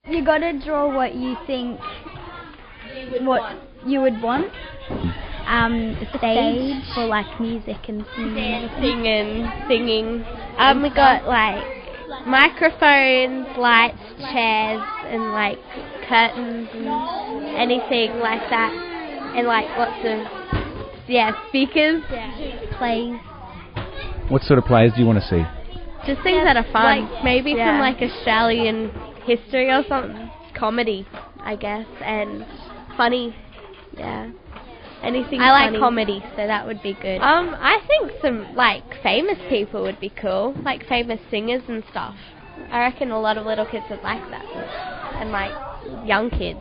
You got to draw what you think, what you would want. A stage for like music and dancing and singing. We got like microphones, lights, chairs, and like curtains and anything like that, and like lots of speakers. Plays. What sort of plays do you want to see? Just things that are fun. Like, maybe some like Australian history or something. Comedy, I guess, and funny. Yeah. Anything I like funny. comedy, so that would be good. I think some like famous people would be cool, like famous singers and stuff. I reckon a lot of little kids would like that, and like young kids.